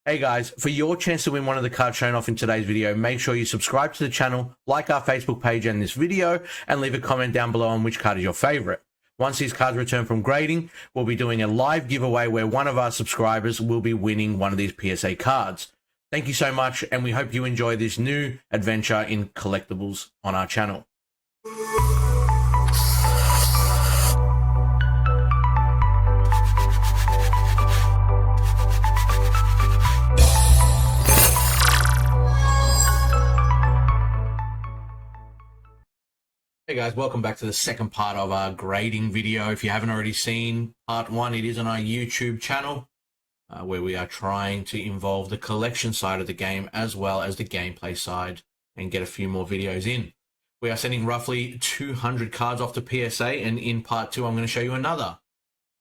Hey guys, for your chance to win one of the cards shown off in today's video, make sure you subscribe to the channel, like our Facebook page and this video, and leave a comment down below on which card is your favorite. Once these cards return from grading, we'll be doing a live giveaway where one of our subscribers will be winning one of these PSA cards. Thank you so much, and we hope you enjoy this new adventure in collectibles on our channel. Hey guys, welcome back to the second part of our grading video. If you haven't already seen part one, it is on our YouTube channel where we are trying to involve the collection side of the game as well as the gameplay side and get a few more videos in. We are sending roughly 200 cards off to PSA, and in part two I'm going to show you another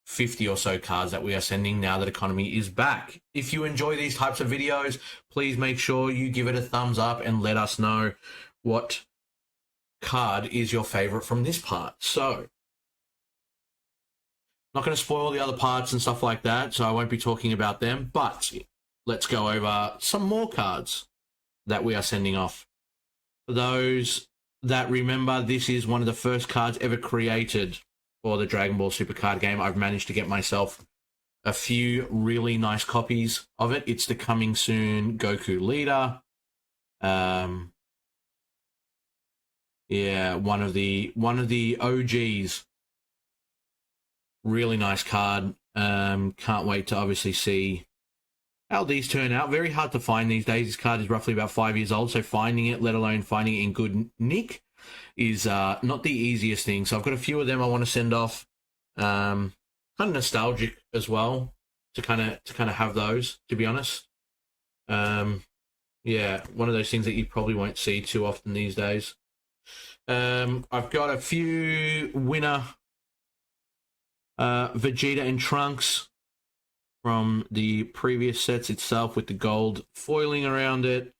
50 or so cards that we are sending now that economy is back. If you enjoy these types of videos, please make sure you give it a thumbs up and let us know what card is your favorite from this part. So not going to spoil the other parts and stuff like that, so I won't be talking about them, but let's go over some more cards that we are sending off. For those that remember, this is one of the first cards ever created for the Dragon Ball Super card game. I've managed to get myself a few really nice copies of it. It's the coming soon Goku leader. Yeah, one of the OGs. Really nice card. Can't wait to obviously see how these turn out. Very hard to find these days. This card is roughly about 5 years old, so finding it, let alone finding it in good nick, is not the easiest thing. So I've got a few of them I want to send off. Kind of nostalgic as well to kind of have those, to be honest. Yeah, one of those things that you probably won't see too often these days. I've got a few winner Vegeta and Trunks from the previous sets itself with the gold foiling around it.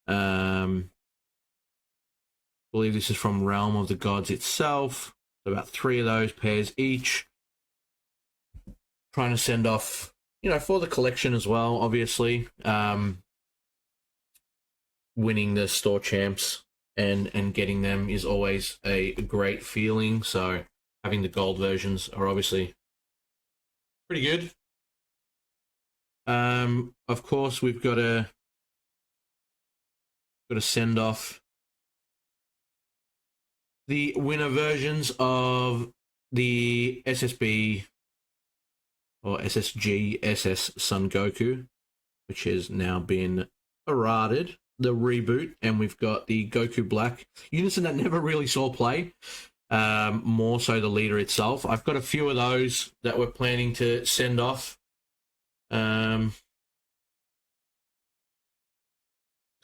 I believe this is from Realm of the Gods itself. So about 3 of those pairs each. Trying to send off, you know, for the collection as well, obviously. Winning the store champs and getting them is always a great feeling. So having the gold versions are obviously pretty good. Of course, we've got to send off the winner versions of the SSB or SSG SS Son Goku, which has now been errated. The reboot, and we've got the Goku Black Unison that never really saw play, more so the leader itself. I've got a few of those that we're planning to send off to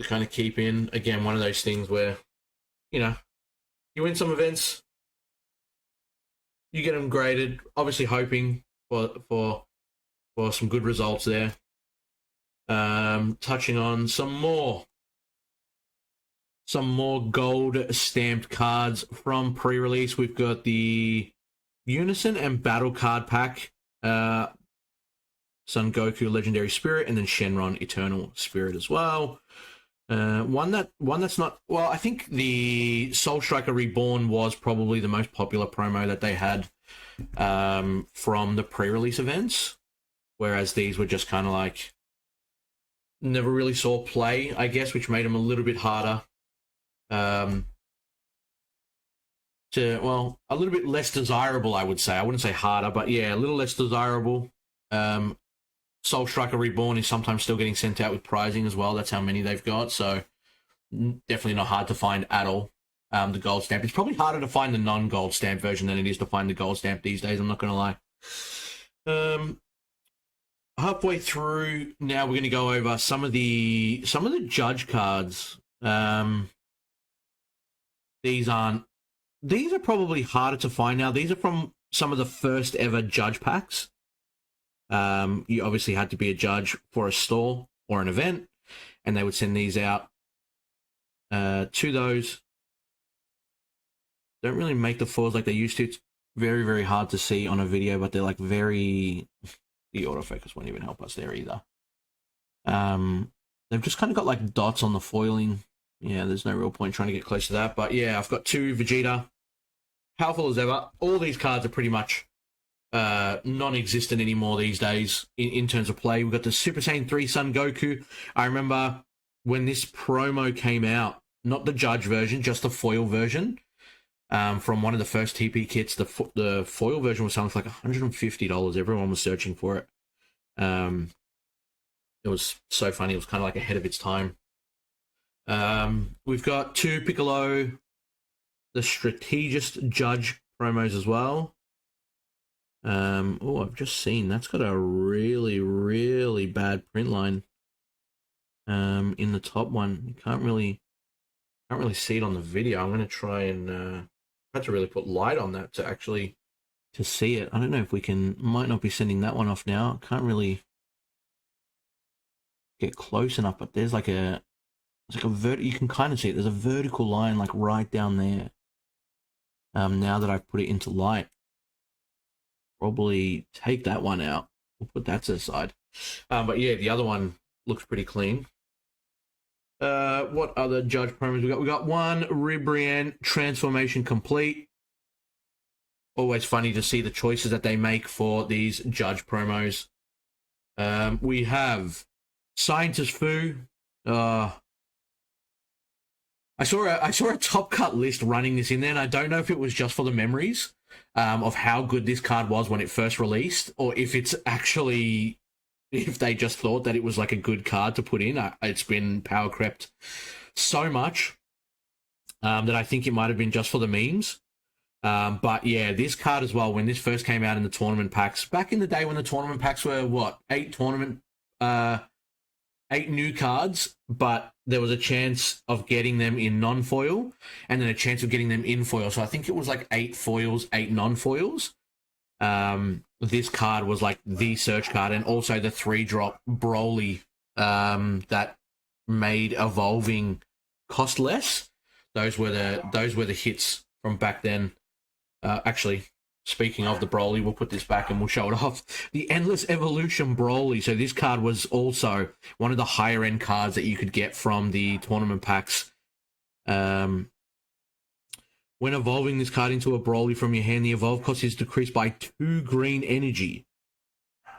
kind of keep in. Again, one of those things where, you know, you win some events, you get them graded, obviously hoping for some good results there. Touching on some more gold stamped cards from pre-release. We've got the Unison and Battle card pack, Son Goku Legendary Spirit, and then Shenron Eternal Spirit as well. One that's not, well, I think the Soul Striker Reborn was probably the most popular promo that they had from the pre-release events, whereas these were just kind of like never really saw play, I guess, which made them a little bit harder. A little bit less desirable, I would say. I wouldn't say harder, but yeah, a little less desirable. Soul Striker Reborn is sometimes still getting sent out with prizing as well. That's how many they've got, so definitely not hard to find at all. The gold stamp. It's probably harder to find the non-gold stamp version than it is to find the gold stamp these days, I'm not going to lie. Halfway through now, we're going to go over some of the judge cards. These are probably harder to find now. These are from some of the first ever judge packs. You obviously had to be a judge for a store or an event, and they would send these out to those. Don't really make the fours like they used to. It's very, very hard to see on a video, but they're like very... The autofocus won't even help us there either. They've just kind of got like dots on the foiling. Yeah, there's no real point trying to get close to that. But yeah, I've got 2 Vegeta, powerful as ever. All these cards are pretty much non-existent anymore these days in terms of play. We've got the Super Saiyan 3 Son Goku. I remember when this promo came out, not the Judge version, just the foil version. From one of the first TP kits, the foil version was selling for like $150. Everyone was searching for it. It was so funny. It was kind of like ahead of its time. We've got 2 Piccolo, the Strategist Judge promos as well. Oh, I've just seen that's got a really, really bad print line. In the top one, you can't really see it on the video. I'm gonna try and had to really put light on that to see it. I don't know if we can. Might not be sending that one off now. Can't really get close enough, but there's like a you can kind of see it. There's a vertical line like right down there. Now that I've put it into light, probably take that one out. We'll put that to the side. But yeah, the other one looks pretty clean. What other Judge promos we got? We got 1 Ribrianne transformation complete. Always funny to see the choices that they make for these Judge promos. We have Scientist Fu. I saw a top cut list running this in there, and I don't know if it was just for the memories of how good this card was when it first released, or if it's actually, if they just thought that it was like a good card to put in. It's been power crept so much that I think it might have been just for the memes. But yeah, this card as well, when this first came out in the tournament packs, back in the day when the tournament packs were, what, 8 new cards, but there was a chance of getting them in non-foil and then a chance of getting them in foil. So I think it was like 8 foils, 8 non-foils. This card was like the search card, and also the 3-drop Broly that made evolving cost less. Those were the hits from back then. Actually, speaking of the Broly, we'll put this back and we'll show it off. The Endless Evolution Broly. So this card was also one of the higher end cards that you could get from the tournament packs. When evolving this card into a Broly from your hand, the evolve cost is decreased by 2 green energy.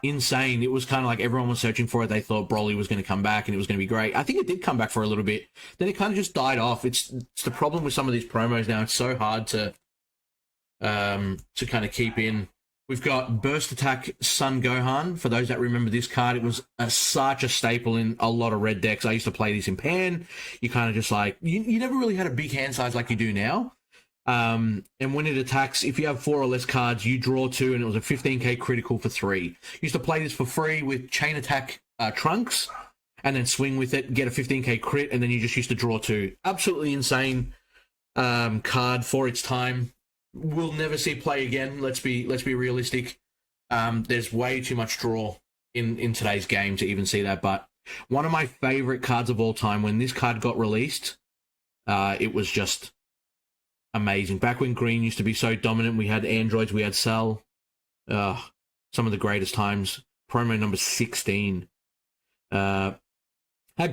Insane. It was kind of like everyone was searching for it. They thought Broly was going to come back and it was going to be great. I think it did come back for a little bit. Then it kind of just died off. It's the problem with some of these promos now. It's so hard to kind of keep in. We've got Burst Attack Sun Gohan. For those that remember this card, it was such a staple in a lot of red decks. I used to play this in Pan. You kind of just like, you never really had a big hand size like you do now. And when it attacks, if you have 4 or less cards, you draw 2, and it was a 15k critical for 3. Used to play this for free with Chain Attack Trunks, and then swing with it, get a 15k crit, and then you just used to draw 2. Absolutely insane card for its time. We'll never see play again. Let's be realistic. There's way too much draw in today's game to even see that. But one of my favorite cards of all time, when this card got released, it was just amazing. Back when green used to be so dominant, we had androids, we had Cell. Some of the greatest times. Promo number 16. Had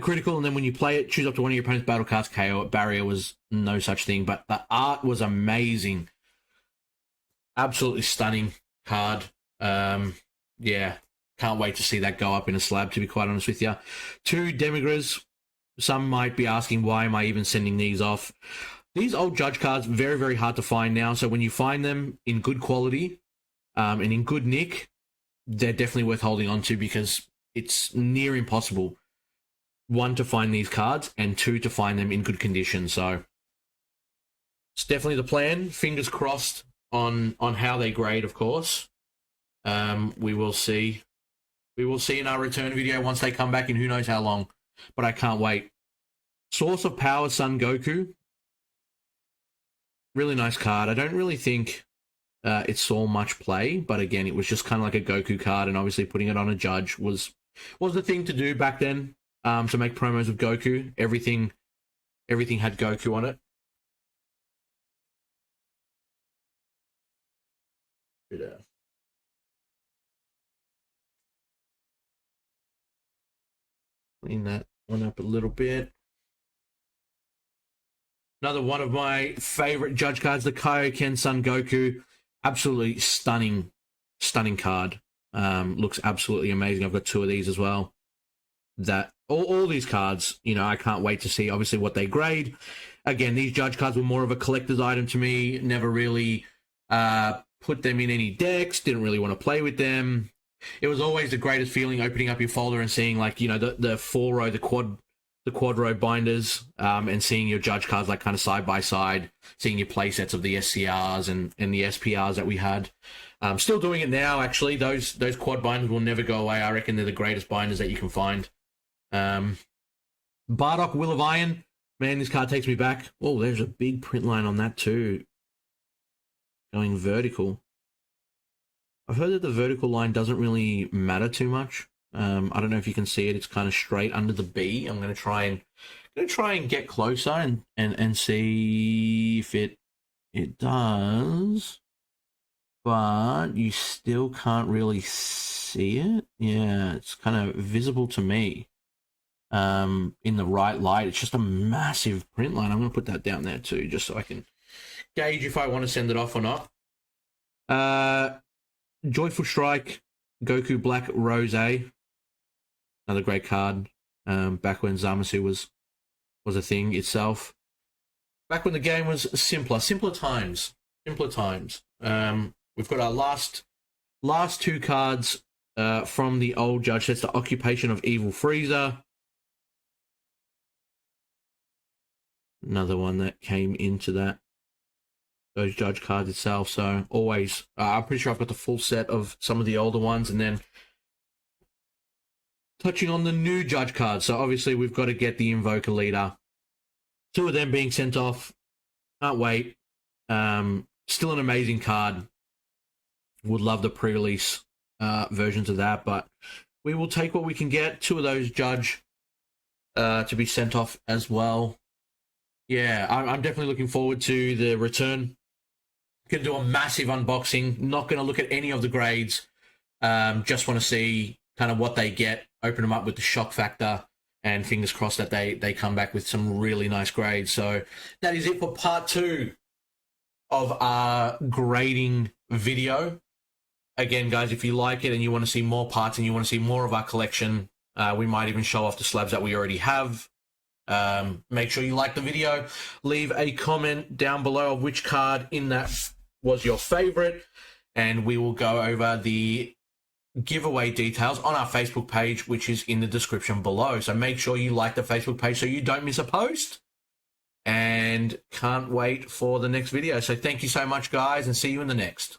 critical, and then when you play it, choose up to one of your opponent's battle cards, KO it. Barrier was no such thing, but the art was amazing. Absolutely stunning card. Yeah, can't wait to see that go up in a slab, to be quite honest with you. 2 Demigras. Some might be asking, why am I even sending these off? These old Judge cards, very, very hard to find now. So when you find them in good quality and in good nick, they're definitely worth holding on to, because it's near impossible, 1, to find these cards, and 2, to find them in good condition. So it's definitely the plan. Fingers crossed on how they grade, of course. We will see. We will see in our return video once they come back in who knows how long. But I can't wait. Source of Power Son Goku. Really nice card. I don't really think it saw much play, but again, it was just kind of like a Goku card, and obviously putting it on a Judge was the thing to do back then, to make promos of Goku. Everything had Goku on it. Clean that one up a little bit. Another one of my favorite judge cards, the Kaioken Son Goku. Absolutely stunning card. Looks absolutely amazing. I've got 2 of these as well. That all these cards, you know, I can't wait to see obviously what they grade. Again, these judge cards were more of a collector's item to me. Never really put them in any decks. Didn't really want to play with them. It was always the greatest feeling opening up your folder and seeing, like, you know, the 4-row, the quad row binders, and seeing your judge cards like kind of side by side, seeing your play sets of the SCRs and the SPRs that we had. Still doing it now, actually. Those quad binders will never go away. I reckon they're the greatest binders that you can find. Bardock, Will of Iron. Man, this card takes me back. Oh, there's a big print line on that too. Going vertical. I've heard that the vertical line doesn't really matter too much. I don't know if you can see it. It's kind of straight under the B. I'm going to try and get closer and see if it does. But you still can't really see it. Yeah, it's kind of visible to me. In the right light. It's just a massive print line. I'm going to put that down there too, just so I can gauge if I want to send it off or not. Joyful Strike, Goku Black Rose. Another great card. Back when Zamasu was a thing itself. Back when the game was simpler times. We've got our last 2 cards from the old judge sets. The Occupation of Evil Frieza. Another one that came into those judge cards itself. So always, I'm pretty sure I've got the full set of some of the older ones, and then touching on the new judge cards. So obviously we've got to get the Invoker Leader. 2 of them being sent off. Can't wait. Still an amazing card. Would love the pre-release versions of that, but we will take what we can get. 2 of those judge to be sent off as well. Yeah, I'm definitely looking forward to the return. Going to do a massive unboxing. Not going to look at any of the grades. Just want to see kind of what they get. Open them up with the shock factor, and fingers crossed that they come back with some really nice grades. So that is it for part 2 of our grading video. Again, guys, if you like it and you want to see more parts and you want to see more of our collection, we might even show off the slabs that we already have. Make sure you like the video. Leave a comment down below of which card in that was your favorite, and we will go over the giveaway details on our Facebook page, which is in the description below. So make sure you like the Facebook page so you don't miss a post, and can't wait for the next video. So thank you so much, guys, and see you in the next.